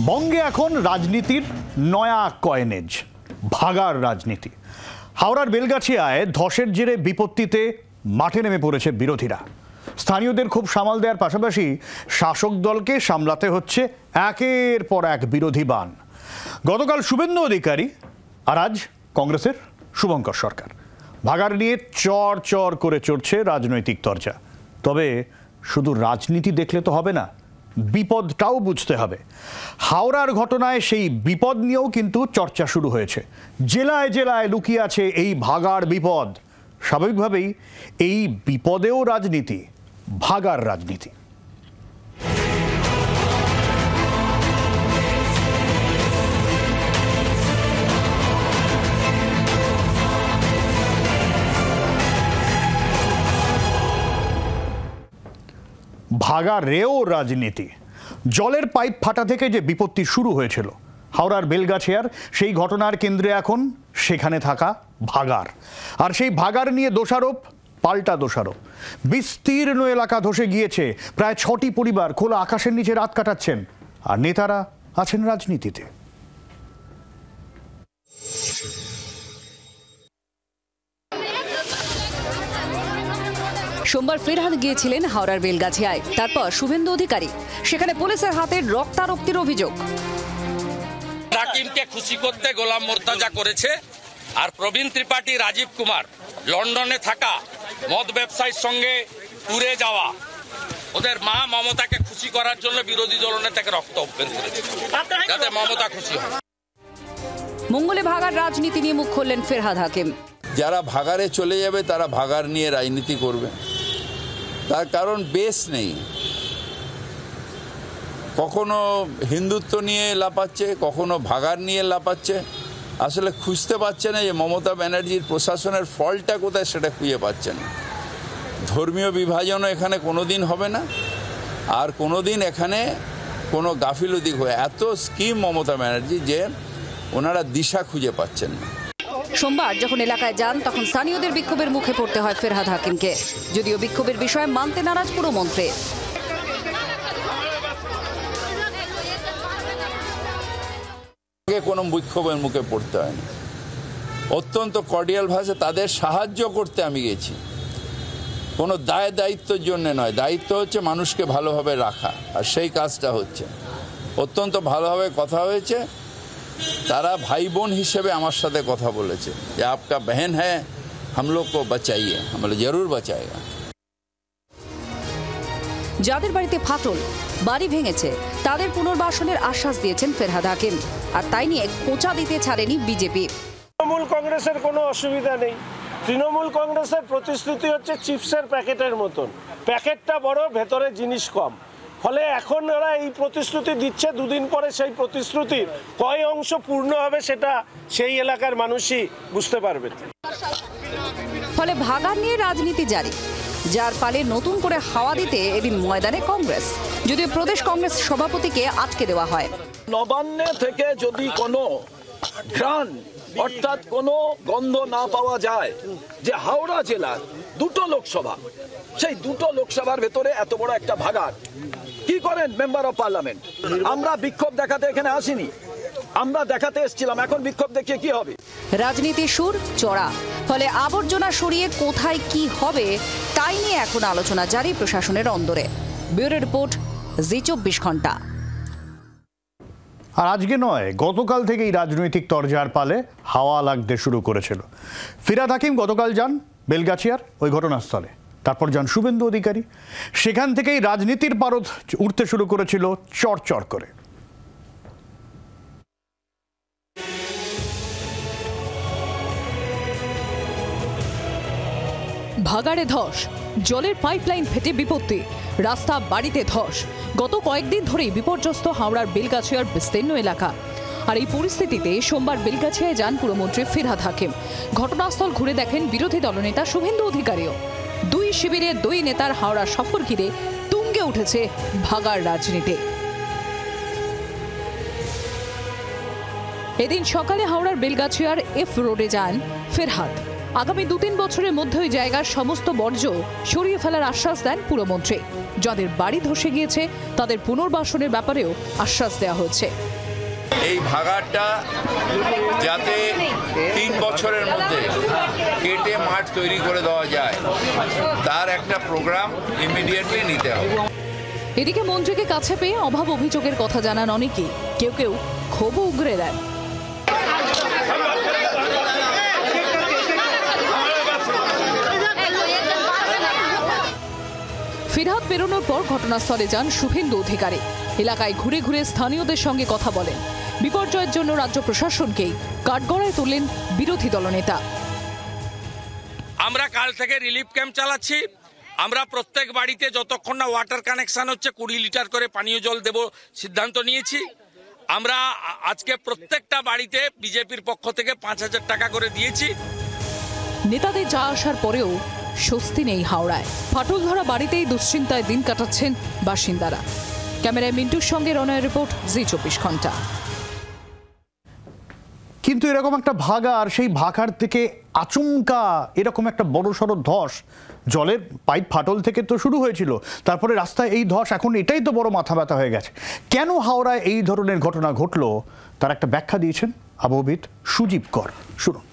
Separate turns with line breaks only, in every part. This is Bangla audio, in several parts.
বঙ্গে এখন রাজনীতির নয়া কয়েনেজ, ভাগার রাজনীতি। হাওড়ার বেলগাছিয়ায় ধসের জেরে বিপত্তিতে মাঠে নেমে পড়েছে বিরোধীরা। স্থানীয়দের খুব সামাল দেওয়ার পাশাপাশি শাসক দলকে সামলাতে হচ্ছে একের পর এক বিরোধী বান। গতকাল শুভেন্দু অধিকারী আর আজ কংগ্রেসের শুভঙ্কর সরকার। ভাগার নিয়ে চর চর করে চড়ছে রাজনৈতিক চর্চা। তবে শুধু রাজনীতি দেখলে তো হবে না, বিপদটাও বুঝতে হবে। হাওড়ার ঘটনায় সেই বিপদ নিয়েও কিন্তু চর্চা শুরু হয়েছে। জেলায় জেলায় লুকিয়ে আছে এই ভাগার বিপদ। স্বাভাবিকভাবেই এই বিপদেও রাজনীতি, ভাগার রাজনীতি। ভাগারেও রাজনীতি। জলের পাইপ ফাটা থেকে যে বিপত্তি শুরু হয়েছিল হাওড়ার বেলগাছিয়ার, সেই ঘটনার কেন্দ্রে এখন সেখানে থাকা ভাগার। আর সেই ভাগার নিয়ে দোষারোপ পাল্টা দোষারোপ। বিস্তীর্ণ এলাকা ধসে গিয়েছে, প্রায় 6টি পরিবার খোলা আকাশের নিচে রাত কাটাচ্ছেন, আর নেতারা আছেন রাজনীতিতে।
সোমবার ফেরহাদ গিয়েছিলেন হাওড়ার বেলগাছিয়ায়, তারপর শুভেন্দু অধিকারী। সেখানে পুলিশের হাতে রক্তারক্তির অভিযোগ।
রাকিমকে খুশি করতে গোলাম মোর্তাজা করেছে, আর প্রবীণ ত্রিপাঠী, রাজীব কুমার লন্ডনে থাকা মদ ব্যবসায়ীর সঙ্গে ট্যুরে যাওয়া, ওদের মা মমতাকে খুশি করার জন্য বিরোধী দলনেতাকে রক্ত অভ্যেন করেছে যাতে মমতা খুশি হয়।
মঙ্গলে ভাগার রাজনীতি নিয়ে মুখ খুললেন ফেরহাদ হাকিম।
যারা ভাগারে চলে যাবে তারা ভাগার নিয়ে রাজনীতি করবে, তার কারণ বেশ নেই। কখনো হিন্দুত্ব নিয়ে লাপাচ্ছে, কখনো ভাগার নিয়ে লাপাচ্ছে। আসলে খুঁজতে পারছে না যে মমতা ব্যানার্জির প্রশাসনের ফলটা কোথায়, সেটা খুঁজে পাচ্ছে না। ধর্মীয় বিভাজনও এখানে কোনো দিন হবে না, আর কোনো দিন এখানে কোনো গাফিলতি হয়। এত স্কিম মমতা ব্যানার্জি যে ওনারা দিশা খুঁজে পাচ্ছেন না।
সোমবার যখন এলাকায় যান তখন স্থানীয়দের বিক্ষোভের মুখে পড়তে হয় ফেরহাদ হাকিমকে, যদিও বিক্ষোভের বিষয়ে মানতে নারাজ পুরমন্ত্রী।
কোনো বিক্ষোভের মুখে পড়তে হয়নি, অত্যন্ত কর্ডিয়াল ভাষায় তাদের সাহায্য করতে আমি গেছি। কোনো দায়িত্বের জন্য নয়, দায়িত্ব হচ্ছে মানুষকে ভালোভাবে রাখা, আর সেই কাজটা হচ্ছে। অত্যন্ত ভালোভাবে কথা হয়েছে, তারা ভাই বোন হিসেবে আমার সাথে কথা বলেছে যে আপকা বহন হ্যাঁ, हम लोग को बचाइए, हम लोग जरूर बचाएगा।
যাদের বাড়িতে ফাটল, বাড়ি ভেঙেছে, তাদের পুনর্বাসনের আশ্বাস দিয়েছেন ফেরহাদ হাকিম। আর তাই নিয়ে খোঁচা দিতে ছাড়েনি বিজেপি।
তৃণমূল কংগ্রেসের কোনো অসুবিধা নেই। তৃণমূল কংগ্রেসের প্রতিশ্রুতি হচ্ছে চিপসের প্যাকেটের মতন, প্যাকেটটা বড়, ভেতরে জিনিস কম। ফলে এখন ওরা এই প্রতিশ্রুতি দিচ্ছে, দুদিন পরে সেই প্রতিশ্রুতির কয় অংশ পূর্ণ হবে সেটা সেই এলাকার মানুষই বুঝতে পারবে।
ফলে ভাগার নিয়ে রাজনীতি জারি, যার ফলে নতুন করে হাওয়া দিতে এদিন ময়দানে কংগ্রেস, যদিও প্রদেশ কংগ্রেস সভাপতিকে আটকে দেওয়া হয়।
নবান্নে থেকে যদি কোনো ঘ্রাণ অর্থাৎ কোনো গন্ধ না পাওয়া যায় যে হাওড়া জেলার 2টো লোকসভা, সেই 2টো লোকসভার ভেতরে এত বড় একটা ভাগার কি করেন মেম্বার অফ পার্লামেন্ট? আমরা বিক্ষোভ দেখাতে এখানে আসিনি, আমরা দেখাতে এসেছিলাম। এখন বিক্ষোভ দেখিয়ে কি হবে?
রাজনীতির সুর চড়া, ফলে আবর্জনা সরিয়ে কোথায় কি হবে তাই নিয়ে এখন আলোচনা জারি প্রশাসনের অন্দরে। ব্যুরো রিপোর্ট, জি24 ঘন্টা।
আর আজকে নয়, গতকাল থেকেই রাজনৈতিক তরজার পালে হাওয়া লাগতে শুরু করেছিল। ফেরহাদ হাকিম গতকাল যান বেলগাছিয়ার ওই ঘটনাস্থলে, তারপর যান শুভেন্দু অধিকারী। সেখান থেকেই রাজনীতির পারদ উঠতে শুরু করেছিল চড়চড় করে।
ভাগাড়ে ধস, জলের পাইপলাইন ফেটে বিপত্তি, রাস্তা বাড়িতে ধস। গত কয়েকদিন ধরেই বিপর্যস্ত হাওড়ার বেলগাছিয়ার বিস্তীর্ণ এলাকা। আর এই পরিস্থিতিতে সোমবার বেলগাছিয়ায় যান পুরমন্ত্রী ফেরহাদ হাকিম। ঘটনাস্থল ঘুরে দেখেন বিরোধী দলনেতা শুভেন্দু অধিকারীও। দুই শিবিরের দুই নেতার হাওড়া সফর ঘিরে তুঙ্গে উঠেছে ভাগার রাজনীতি। এদিন সকালে হাওড়ার বেলগাছিয়ার এফ রোডে যান ফেরহাদ। আগামী 2-3 বছরের মধ্যে ওই জায়গার সমস্ত বর্জ্য সরিয়ে ফেলার আশ্বাস দেন পুরমন্ত্রী। যাদের বাড়ি ধসে গিয়েছে তাদের পুনর্বাসনের ব্যাপারেও আশ্বাস দেওয়া হয়েছে।
এই ভাগাড়টা যাতে 3 বছরের মধ্যে কেটে মাঠ তৈরি করে দেওয়া যায়, তার একটা প্রোগ্রাম ইমিডিয়েটলি নিতে হবে।
এদিকে মন্ত্রীকে কাছে পেয়ে অভাব অভিযোগের কথা জানান অনেকেই, কেউ কেউ ক্ষোভও উগরে দেন। ফিরহাদ পেরোনোর পর ঘটনাস্থলে যান শুভেন্দু অধিকারী। এলাকায় ঘুরে ঘুরে স্থানীয়দের সঙ্গে কথা বলেন। বিপর্যয়ের জন্য রাজ্য প্রশাসনকেই কাঠগড়ায় তুললেন বিরোধী দলনেতা।
আমরা কাল থেকে রিলিফ ক্যাম্প চালাচ্ছি। আমরা প্রত্যেক বাড়িতে যতক্ষণ না ওয়াটার কানেকশন হচ্ছে 20 লিটার করে পানীয় জল দেব সিদ্ধান্ত নিয়েছি। আমরা আজকে প্রত্যেকটা বাড়িতে বিজেপির পক্ষ থেকে 5,000 টাকা করে দিয়েছি।
নেতাদের যা আসার পরেও স্বস্তি নেই হাওড়ায়। ফাটল ধরা বাড়িতেই দুশ্চিন্তায় দিন কাটাচ্ছেন বাসিন্দারা। ক্যামেরায় মিন্টুর সঙ্গে রনয়ের রিপোর্ট, জি 24 ঘন্টা।
কিন্তু এরকম একটা ভাগা আর সেই ভাগার থেকে আচমকা এরকম একটা বড়সড় ধস, জলের পাইপ ফাটল থেকে তো শুরু হয়েছিল, তারপরে রাস্তায় এই ধস, এখন এটাই তো বড় মাথা ব্যথা হয়ে গেছে। কেন হাওড়ায় এই ধরনের ঘটনা ঘটলো তার একটা ব্যাখ্যা দিয়েছেন আবহবিদ সুজীব কর। শুনুন।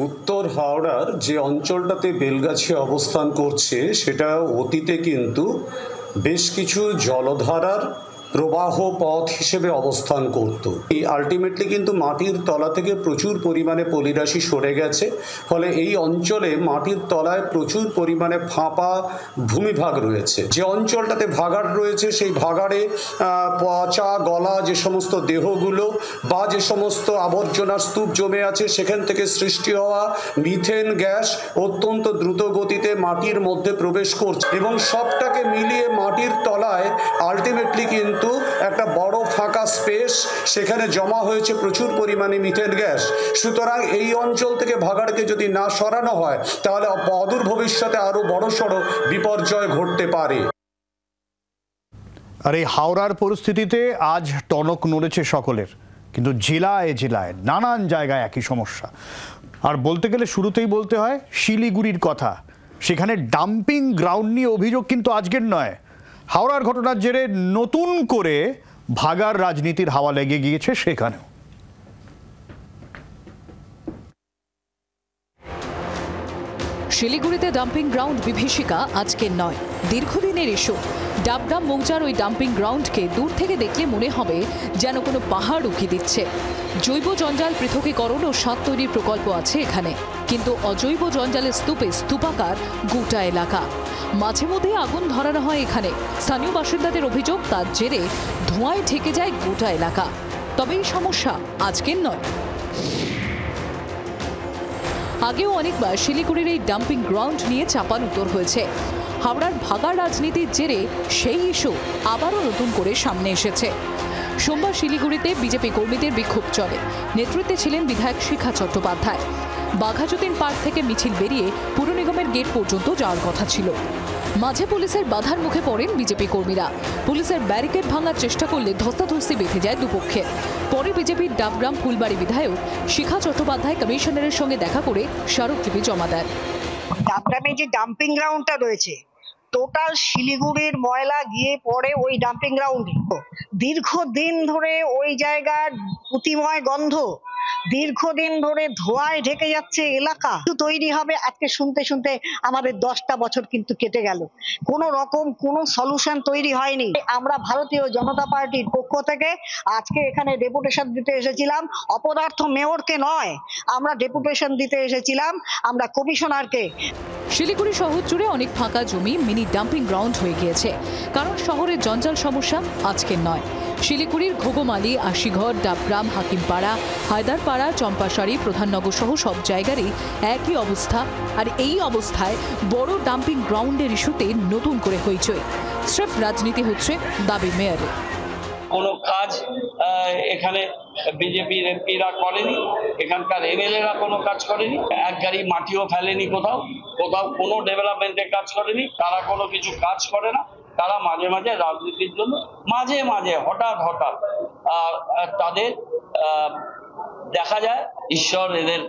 উত্তর হাওড়ার যে অঞ্চলটাতে বেলগাছিয়া অবস্থান করছে সেটা অতীতে কিন্তু বেশ কিছু জলধারার প্রবাহ পথ হিসেবে অবস্থান করত। এই আলটিমেটলি কিন্তু মাটির তলা থেকে প্রচুর পরিমাণে পলিরাশি সরে গেছে, ফলে এই অঞ্চলে মাটির তলায় প্রচুর পরিমাণে ফাঁপা ভূমিভাগ রয়েছে। যে অঞ্চলটাতে ভাগাড় রয়েছে সেই ভাগাড়ে পচা গলা যে সমস্ত দেহগুলো বা যে সমস্ত আবর্জনার স্তূপ জমে আছে সেখান থেকে সৃষ্টি হওয়া মিথেন গ্যাস অত্যন্ত দ্রুত গতিতে মাটির মধ্যে প্রবেশ করছে এবং সবটাকে মিলিয়ে মাটির তলায় আলটিমেটলি কিন্তু একটা বড় ফাঁকা স্পেস, সেখানে জমা হয়েছে প্রচুর পরিমাণে মিথেন গ্যাস। সুতরাং এই অঞ্চল থেকে ভাগাড়কে যদি না সরানো হয় তাহলে অদূর ভবিষ্যতে আরো বড়সড় বিপর্যয় ঘটতে পারে।
আর এই হাওড়ার পরিস্থিতিতে আজ টনক নড়েছে সকলের, কিন্তু জেলায় জেলায় নানান জায়গায় একই সমস্যা। আর বলতে গেলে শুরুতেই বলতে হয় শিলিগুড়ির কথা। সেখানে ডাম্পিং গ্রাউন্ড নিয়ে অভিযোগ কিন্তু আজকের নয়। হাওড়ার ঘটনার জেরে নতুন করে ভাগার রাজনীতির হাওয়া লেগে গিয়েছে সেখানেও।
শিলিগুড়িতে ডাম্পিং গ্রাউন্ড বিভীষিকা আজকের নয়, দীর্ঘদিনের ইস্যু। ডাবগ্রাম মৌজার ওই ডাম্পিং গ্রাউন্ডকে দূর থেকে দেখলে মনে হবে যেন কোনো পাহাড় উকি দিচ্ছে। জৈব জঞ্জাল পৃথকীকরণ ও সাত তৈরির প্রকল্প আছে এখানে, কিন্তু অজৈব জঞ্জালের স্তূপে স্তূপাকার গোটা এলাকা। মাঝে মধ্যে আগুন ধরানো হয় এখানে। স্থানীয় বাসিন্দাদের অভিযোগ তার জেরে ধোঁয়ায় ঢেকে যায় গোটা এলাকা। তবে এই সমস্যা আজকের নয়, আগেও অনেকবার শিলিগুড়ির এই ডাম্পিং গ্রাউন্ড নিয়ে চাপানুতর হয়েছে। হাওড়ার ভাগাড় রাজনীতির জেরে সেই ইস্যু আবারও নতুন করে সামনে এসেছে। সোমবার শিলিগুড়িতে বিজেপি কর্মীদের বিক্ষোভ চলে। নেতৃত্বে ছিলেন বিধায়ক শিখা চট্টোপাধ্যায়। বাঘাযতীন পার্ক থেকে মিছিল বেরিয়ে পুর নিগমের গেট পর্যন্ত যাওয়ার কথা ছিল। মাঝে পুলিশের বাধার মুখে পড়েন বিজেপি কর্মীরা। পুলিশের ব্যারিকেড ভাঙার চেষ্টা করলে ধস্তাধস্তি বেঁধে যায় দুপক্ষে। পরে বিজেপির ডাবগ্রাম ফুলবাড়ি বিধায়ক শিখা চট্টোপাধ্যায় কমিশনারের সঙ্গে দেখা করে স্মারকলিপি জমা দেন।
ডাবগ্রামে যে ডাম্পিং গ্রাউন্ডটা রয়েছে, টোটাল শিলিগুড়ির ময়লা গিয়ে পড়ে ওই ডাম্পিং গ্রাউন্ডে। দীর্ঘদিন ধরে ওই জায়গার পুঁতিময় গন্ধ, দীর্ঘদিন ধরে ধোঁয়ায় ঢেকে যাচ্ছে এলাকা। তৈরি হবে আজকে শুনতে শুনতে আমাদের 10টা বছর কিন্তু কেটে গেল, কোনো রকম কোনো সলিউশন তৈরি হয়নি। আমরা ভারতীয় জনতা পার্টির পক্ষ থেকে আজকে এখানে ডেপুটেশন দিতে এসেছিলাম, অপদার্থ মেয়রকে নয়, আমরা ডেপুটেশন দিতে এসেছিলাম আমরা কমিশনারকে।
শিলিগুড়ি শহর জুড়ে অনেক ফাঁকা জমি মিনি ডাম্পিং গ্রাউন্ড হয়ে গিয়েছে, কারণ শহরের জঞ্জাল সমস্যা আজকের নয়। শিলিগুড়ির ঘোগমালি, আশিঘর, ডাবগ্রাম, হাকিমপাড়া, হায়দারপাড়া, চম্পাশাড়ি, প্রধাননগর সহ সব জায়গারই একই অবস্থা। আর এই অবস্থায় বড় ডাম্পিং গ্রাউন্ডের ইস্যুতে নতুন করে হইচই। স্রেফ রাজনীতি হচ্ছে দাবি মেয়রের।
কোনো কাজ এখানে বিজেপির এমপিরা করেনি, এখানকার এমএলএরা কোনো কাজ করেনি, এক গাড়ি মাটিও ফেলেনি, কোথাও কোথাও কোনো ডেভেলপমেন্টের কাজ করেনি। তারা কোনো কিছু কাজ করে না। তারা মাঝে মাঝে রাজনীতির জন্য মাঝে মাঝে হঠাৎ হঠাৎ তাদের দেখা যায়, ঈশ্বর এদের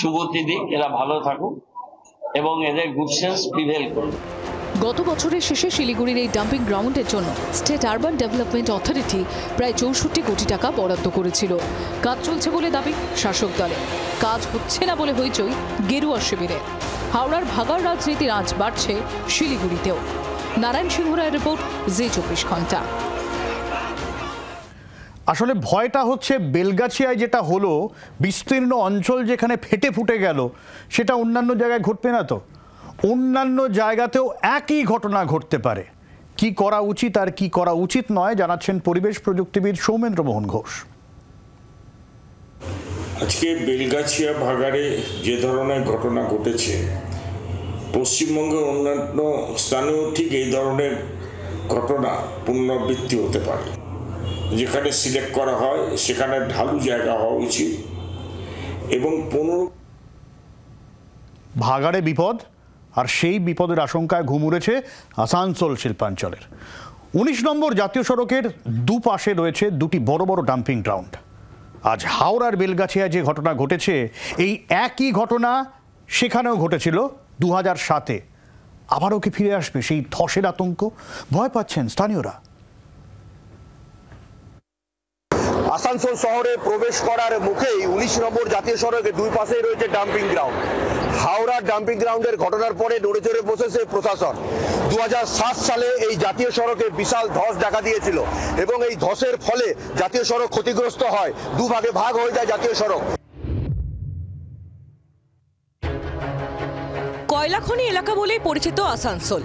সুগতি দিক, এরা ভালো থাকুক এবং এদের গুড সেন্স প্রিভেল করুক।
গত বছরের শেষে শিলিগুড়ির এই ডাম্পিং গ্রাউন্ডের জন্য স্টেট আরবান ডেভেলপমেন্ট অথরিটি প্রায় 64 কোটি টাকা বরাদ্দ করেছিল। কাজ চলছে বলে দাবি শাসক দলে, কাজ হচ্ছে না বলে হইচই গেরুয়া শিবিরে। হাওড়ার ভাগার রাজনীতির আঁচ বাড়ছে শিলিগুড়িতেও। নারায়ণ সিংহ রায়ের রিপোর্ট, জি24 ঘন্টা।
আসলে ভয়টা হচ্ছে বেলগাছিয়ায় যেটা হলো, বিস্তীর্ণ অঞ্চল যেখানে ফেটে ফুটে গেল, সেটা অন্যান্য জায়গায় ঘটবে না তো? অন্যান্য জায়গাতেও একই ঘটনা ঘটতে পারে। কি করা উচিত আর কি করা উচিত নয় জানাচ্ছেন পরিবেশ প্রযুক্তিবিদ সৌমেন্দ্র মোহন ঘোষ।
আজকে বেলগাছিয়া ভাগাড়ে যে ধরনের ঘটনা ঘটেছে, পশ্চিমবঙ্গের অন্যান্য স্থানেও ঠিক এই ধরনের ঘটনা পুনরাবৃত্তি হতে পারে। যেখানে সিলেক্ট করা হয় সেখানে ঢালু জায়গা হওয়া উচিত এবং
ভাগাড়ে বিপদ, আর সেই বিপদের আশঙ্কায় ঘুম উড়েছে আসানসোল শিল্পাঞ্চলের। 19 নম্বর জাতীয় সড়কের দুপাশে রয়েছে দুটি বড় বড় ডাম্পিং গ্রাউন্ড। আজ হাওড়ার বেলগাছিয়ায় যে ঘটনা ঘটেছে, এই একই ঘটনা সেখানেও ঘটেছিল 2007-এ। আবারও কি ফিরে আসবে সেই ধসের আতঙ্ক? ভয় পাচ্ছেন স্থানীয়রা।
আসানসোল শহরে প্রবেশ করার মুখেই 19 নম্বর জাতীয় সড়কের দুই পাশেই রয়েছে ডাম্পিং গ্রাউন্ড। হাওড়ার ডাম্পিং গ্রাউন্ডের ঘটনার পরে নড়ে চড়ে বসেছে প্রশাসন। 2007 সালে এই জাতীয় সড়কে বিশাল ধস দেখা দিয়েছিল এবং এই ধসের ফলে জাতীয় সড়ক ক্ষতিগ্রস্ত হয়, দুভাগে ভাগ হয়ে যায় জাতীয় সড়ক।
কয়লাখনি এলাকা বলেই পরিচিত আসানসোল।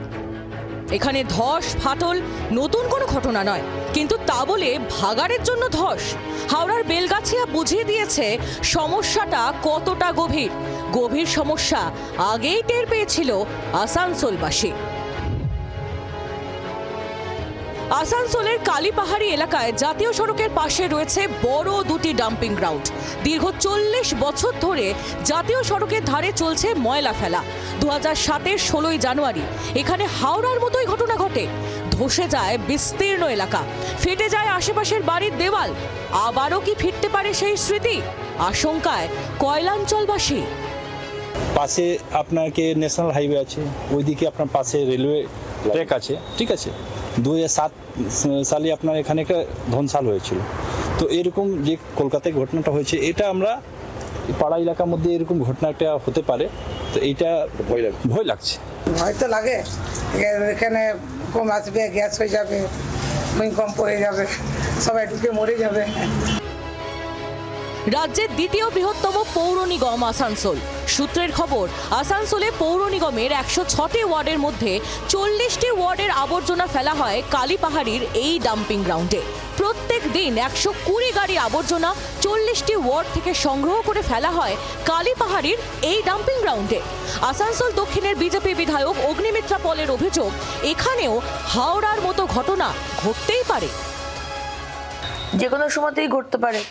এখানে ধস ফাটল নতুন কোনো ঘটনা নয়, কিন্তু তা বলে ভাগাড়ের জন্য ধস। হাওড়ার বেলগাছিয়া বুঝিয়ে দিয়েছে সমস্যাটা কতটা গভীর। গভীর সমস্যা আগেই টের পেয়েছিল আসানসোলবাসী। আসানসোলের কালীপাহাড়ি এলাকায় জাতীয় সড়কের পাশে রয়েছে বড় দুটি ডাম্পিং গ্রাউন্ড। দীর্ঘ 40 বছর ধরে জাতীয় সড়কের ধারে চলছে ময়লা ফেলা। 2007-এর 16ই জানুয়ারি এখানে হাওড়ার মতোই ঘটনা ঘটে। ধসে যায় বিস্তীর্ণ এলাকা, ফেটে যায় আশেপাশের বাড়ির দেওয়াল। আবারও কি ফিরতে পারে সেই স্মৃতি? আশঙ্কায় কয়লাঞ্চলবাসী।
পাশে আপনাকে ন্যাশনাল হাইওয়ে আছে, ওইদিকে আপনার পাশে রেলওয়ে ট্র্যাক আছে, ঠিক আছে। 2007 সালে আপনার এখানে একটা ধ্বংসাল হয়েছিল। তো এরকম যে কলকাতায় ঘটনাটা হয়েছে, এটা আমরা পাড়া এলাকার মধ্যে এরকম ঘটনা একটা হতে পারে, তো এইটা ভয় লাগছে।
ভয় তো লাগে, এখানে কম আসবে, গ্যাস হয়ে যাবে, ভূমিকম্প হয়ে যাবে, সবাই ঢুকে মরে যাবে।
রাজ্যের দ্বিতীয় বৃহত্তম পৌর নিগম আসানসোল। সূত্রের খবর, আসানসোলে পৌর নিগমের 106টি ওয়ার্ডের মধ্যে 40টি ওয়ার্ডের আবর্জনা ফেলা হয় কালীপাহাড়ির এই ডাম্পিং গ্রাউন্ডে। প্রত্যেক দিন 120 গাড়ি আবর্জনা 40টি ওয়ার্ড থেকে সংগ্রহ করে ফেলা হয় কালীপাহাড়ির এই ডাম্পিং গ্রাউন্ডে। আসানসোল দক্ষিণের বিজেপি বিধায়ক অগ্নিমিত্রা পলের অভিযোগ, এখানেও হাওড়ার মতো ঘটনা ঘটতেই পারে।
যে কোনো সময়তেই ঘটতে পারে।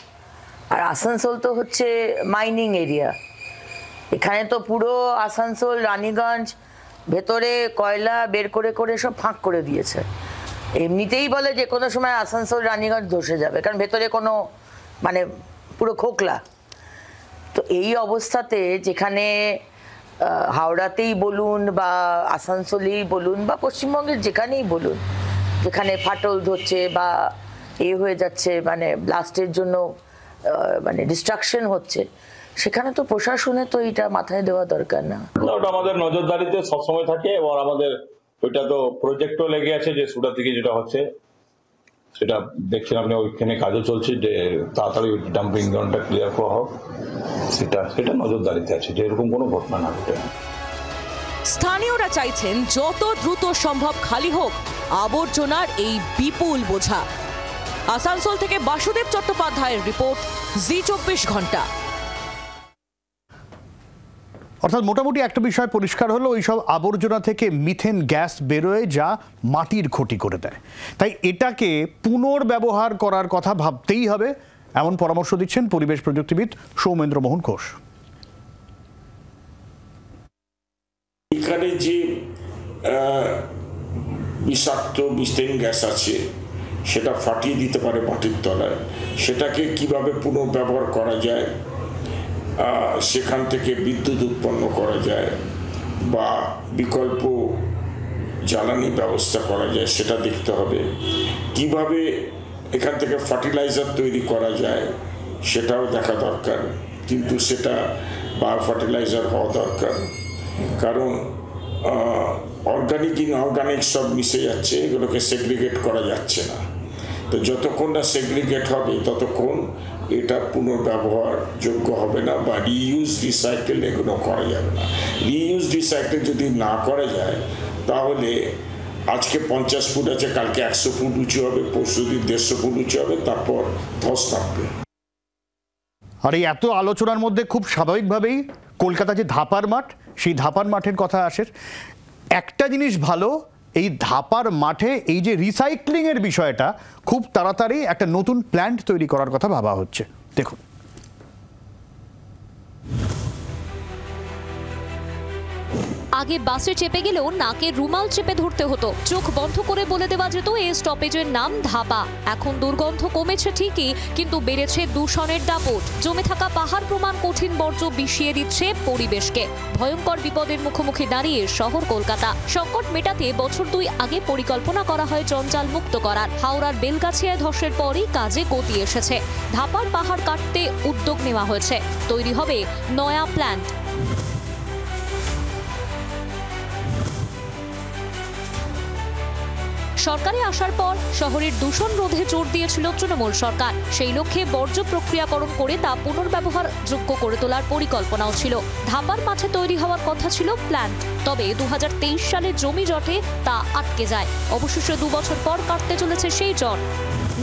আর আসানসোল তো হচ্ছে মাইনিং এরিয়া, এখানে তো পুরো আসানসোল রানীগঞ্জ ভেতরে কয়লা বের করে করে সব ফাঁক করে দিয়েছে। এমনিতেই বলে যে কোনো সময় আসানসোল রানীগঞ্জ ধসে যাবে, কারণ ভেতরে কোনো মানে পুরো খোকলা। তো এই অবস্থাতে যেখানে হাওড়াতেই বলুন বা আসানসোলেই বলুন বা পশ্চিমবঙ্গের যেখানেই বলুন, যেখানে ফাটল ধরছে বা হয়ে যাচ্ছে, মানে ব্লাস্টের জন্য মানে ডিস্ট্রাকশন হচ্ছে, সেখানে তো প্রশাসনের তো এটা মাথায় দেওয়া দরকার না।
ওটা আমাদের নজরদারিতে সবসময় থাকে এবং আমাদের ওইটা তো প্রজেক্টও লেগে আছে যে সুরাট থেকে যেটা হচ্ছে সেটা দেখছেন আপনি, ওইখানে কাজও চলছে যে তাড়াতাড়ি ডাম্পিং গ্রাউন্ডটা ক্লিয়ার করা হোক, সেটা নজরদারিতে আছে যে এরকম কোনো ঘটনা না ঘটে।
স্থানীয়রা চাইছেন যত দ্রুত সম্ভব খালি হোক আবর্জনার এই বিপুল বোঝা। আসানসোল থেকে বাসুদেব চট্টোপাধ্যায়ের রিপোর্ট, জি24 ঘন্টা।
অর্থাৎ মোটামুটি একটা বিষয় পরিষ্কার হলো, ওইসব আবর্জনা থেকে মিথেন গ্যাস বেরোয় যা মাটির ক্ষতি করে দেয়। তাই এটাকে পুনর্ব্যবহার করার কথা ভাবতেই হবে, এমন পরামর্শ দিচ্ছেন পরিবেশ প্রযুক্তিবিদ সৌমেন্দ্র মোহন ঘোষ।
এখানে যে বিষাক্ত মিথেন গ্যাস আছে সেটা ফাটিয়ে দিতে পারে মাটির তলায়, সেটাকে কিভাবে পুনর্ব্যবহার করা যায়, সেখান থেকে বিদ্যুৎ উৎপন্ন করা যায় বা বিকল্প জ্বালানি ব্যবস্থা করা যায় সেটা দেখতে হবে। কিভাবে এখান থেকে ফার্টিলাইজার তৈরি করা যায় সেটাও দেখা দরকার, কিন্তু সেটা বায়ো ফার্টিলাইজার হওয়া দরকার, কারণ অর্গানিক ইনঅর্গানিক সব মিশে যাচ্ছে, এগুলোকে সেগ্রিগেট করা যাচ্ছে না। তো যতক্ষণ না সেগ্রিগেট হবে ততক্ষণ এটা পুনর্ব্যবহার যোগ্য হবে না বা রিইউজ রিসাইকেল এগুলো করা যাবে না। রিইউজ রিসাইকেল যদি না করা যায় তাহলে আজকে 50 ফুট আছে, কালকে 100 ফুট উঁচু হবে, পরশু দিন 150 ফুট উঁচু হবে, তারপর ধস নামবে।
আর এই এত আলোচনার মধ্যে খুব স্বাভাবিকভাবেই কলকাতা যে ধাপার মাঠ, সেই ধাপার মাঠের কথা আসে। একটা জিনিস ভালো, এই ধাপার মাঠে এই যে রিসাইক্লিং এর বিষয়টা খুব তাড়াতাড়ি একটা নতুন প্ল্যান্ট তৈরি করার কথা ভাবা হচ্ছে। দেখুন,
আগে বাসে চেপে গেলেও নাকে রুমাল চেপে ধরতে হতো, চোখ বন্ধ করে বলে দেওয়া যেত এই স্টপেজের নাম ধাপা। এখন দুর্গন্ধ কমেছে ঠিকই, কিন্তু বেড়েছে দূষণের দাপট। জমে থাকা পাহাড় প্রমাণ কঠিন বর্জ্য বিষিয়ে দিচ্ছে পরিবেশকে। ভয়ঙ্কর বিপদের মুখোমুখি দাঁড়িয়ে শহর কলকাতা। সংকট মেটাতে বছর 2 আগে পরিকল্পনা করা হয় জঞ্জাল মুক্ত করার। হাওড়ার বেলগাছিয়ায় ধসের পরই কাজে গতি এসেছে। ধাপার পাহাড় কাটতে উদ্যোগ নেওয়া হয়েছে, তৈরি হবে নয়া প্ল্যান্ট। সরকারে আসার পর শহরের দূষণ রোধে জোর দিয়েছিল তৃণমূল সরকার। সেই লক্ষ্যে বর্জ্য প্রক্রিয়াকরণ করে তা পুনর্ব্যবহার যোগ্য করে তোলার পরিকল্পনাও ছিল। ধাপার মাঠে তৈরি হওয়ার কথা ছিল প্ল্যান্ট, তবে 2023 সালে জমি জটে তা আটকে যায়। অবশেষে 2 বছর পর কাটতে চলেছে সেই জট।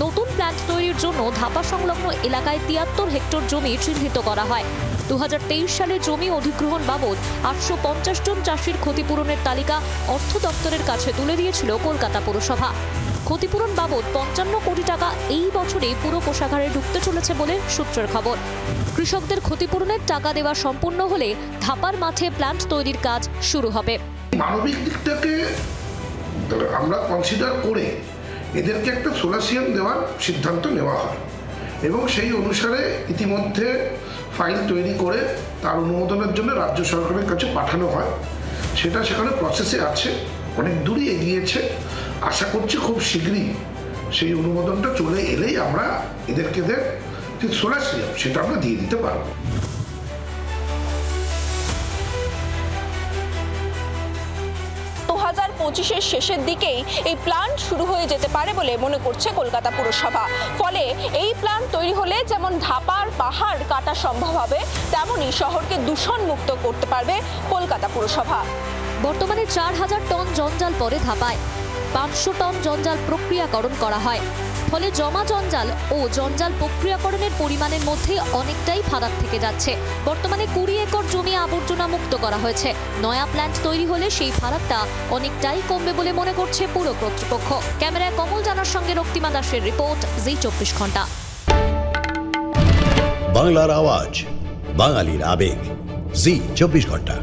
নতুন প্ল্যান্ট তৈরির জন্য ধাপা সংলগ্ন এলাকায় 73 হেক্টর জমি চিহ্নিত করা হয়। 2023 সালে জমি অধিগ্রহণ বাবদ 850 জন চাষির ক্ষতিপূরণের তালিকা অর্থ দপ্তরের কাছে তুলে দিয়েছিল কলকাতা পুরসভা। ক্ষতিপূরণ বাবদ 55 কোটি টাকা এই বছরে পুরো কোষাগারে ঢুকতে চলেছে বলে সূত্রের খবর। কৃষকদের ক্ষতিপূরণের টাকা দেওয়া সম্পূর্ণ হলে ধাপার মাঠে প্ল্যান্ট তৈরির কাজ শুরু হবে।
মানবিক দিকটাকে আমরা কনসিডার করে এদেরকে একটা সোলাসিয়াম দেওয়ার সিদ্ধান্ত নেওয়া হয় এবং সেই অনুসারে ইতিমধ্যে ফাইল তৈরি করে তার অনুমোদনের জন্য রাজ্য সরকারের কাছে পাঠানো হয়। সেটা সেখানে প্রসেসে আছে, অনেক দূরই এগিয়েছে। আশা করছি খুব শীঘ্রই সেই অনুমোদনটা চলে এলেই আমরা এদেরকে যে সোলাসিয়াম সেটা আমরা দিয়ে দিতে পারবো।
2025-এর শেষের দিকেই এই প্ল্যান্ট শুরু হয়ে যেতে পারে বলে মনে করছে কলকাতা পুরসভা। ফলে এই প্ল্যান্ট তৈরি হলে যেমন ধাপার পাহাড় কাটা সম্ভব হবে, তেমনই শহরকে দূষণ মুক্ত করতে পারবে কলকাতা পুরসভা।
বর্তমানে 4000 টন জঞ্জাল পড়ে ধাপায়, 500 টন জঞ্জাল প্রক্রিয়াকরণ করা হয়। ফলে জমা জঞ্জাল ও জঞ্জাল প্রক্রিয়াকরণের পরিমাণের মধ্যে অনেকটাই ফারাক থেকে যাচ্ছে। বর্তমানে 20 একর জমি আবর্জনা মুক্ত করা হয়েছে। নয়া প্ল্যান্ট তৈরি হলে সেই ফারাকটা অনেকটাই কমবে বলে মনে করছে পুর কর্তৃপক্ষ। ক্যামেরায় কমল জানার সঙ্গে রক্তিমা দাসের রিপোর্ট, জি 24 ঘন্টা।
বাংলার আওয়াজ, বাঙালির আবেগ, জি 24 ঘন্টা।